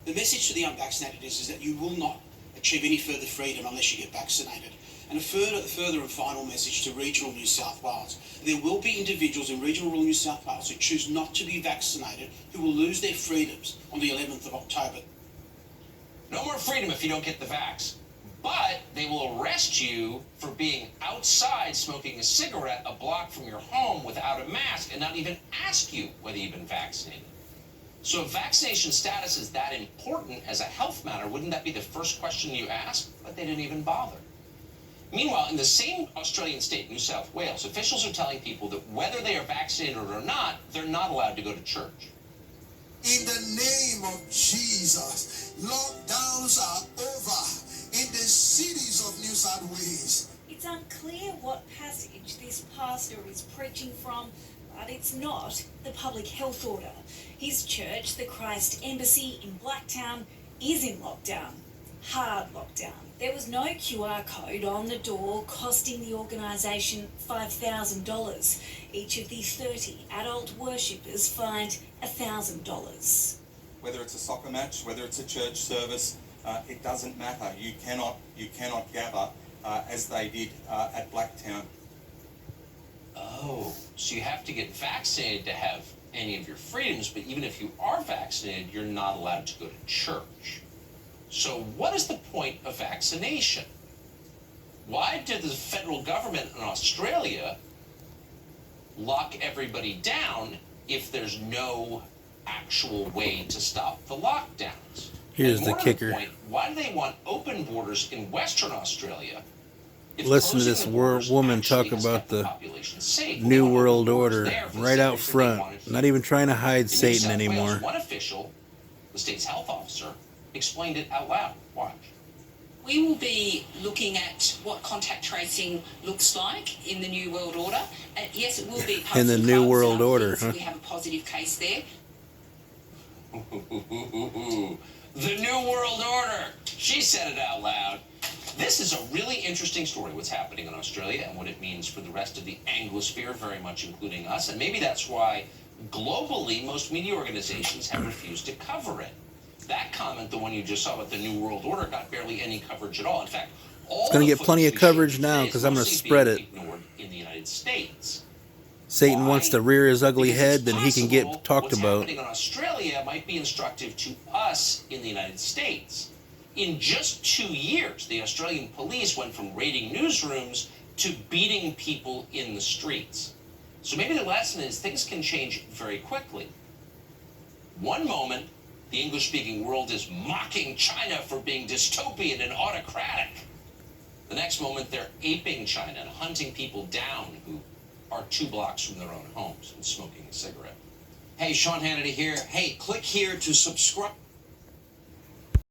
The message to the unvaccinated is that you will not achieve any further freedom unless you get vaccinated. And a further and final message to regional New South Wales. There will be individuals in regional rural New South Wales who choose not to be vaccinated who will lose their freedoms on the 11th of October. No more freedom if you don't get the vax. But they will arrest you for being outside smoking a cigarette a block from your home without a mask and not even ask you whether you've been vaccinated. So if vaccination status is that important as a health matter, wouldn't that be the first question you ask? But they didn't even bother. Meanwhile, in the same Australian state, New South Wales, officials are telling people that whether they are vaccinated or not, they're not allowed to go to church. In the name of Jesus, lockdowns are over in the cities of New South Wales. It's unclear what passage this pastor is preaching from, but it's not the public health order. His church, the Christ Embassy in Blacktown, is in lockdown. Hard lockdown. There was no QR code on the door, costing the organisation $5,000. Each of the 30 adult worshippers fined $1,000. Whether it's a soccer match, whether it's a church service, it doesn't matter. You cannot gather as they did at Blacktown. Oh, so you have to get vaccinated to have any of your freedoms, but even if you are vaccinated, you're not allowed to go to church. So what is the point of vaccination? Why did the federal government in Australia lock everybody down if there's no actual way to stop the lockdowns? Here's the kicker. Why do they want open borders in Western Australia? Listen to this woman talk about the New World Order right out front. Not even trying to hide Satan anymore. One official, the state's health officer, explained it out loud. Watch. We will be looking at what contact tracing looks like in the New World Order. And yes, it will be in the New World Order, huh? We have a positive case there. The New World Order. She said it out loud. This is a really interesting story, what's happening in Australia and what it means for the rest of the Anglosphere, very much including us. And maybe that's why globally most media organizations have refused to cover it. That comment, the one you just saw about the New World Order, got barely any coverage at all. In fact, it's going to get plenty of coverage now because I'm going to spread it. Ignored in the United States. Satan wants to rear his ugly head, then he can get talked about. What's happening in Australia might be instructive to us in the United States. In just 2 years, the Australian police went from raiding newsrooms to beating people in the streets. So maybe the lesson is things can change very quickly. One moment, the English-speaking world is mocking China for being dystopian and autocratic. The next moment, they're aping China and hunting people down who are 2 blocks from their own homes and smoking a cigarette. Hey, Sean Hannity here. Hey, click here to subscribe.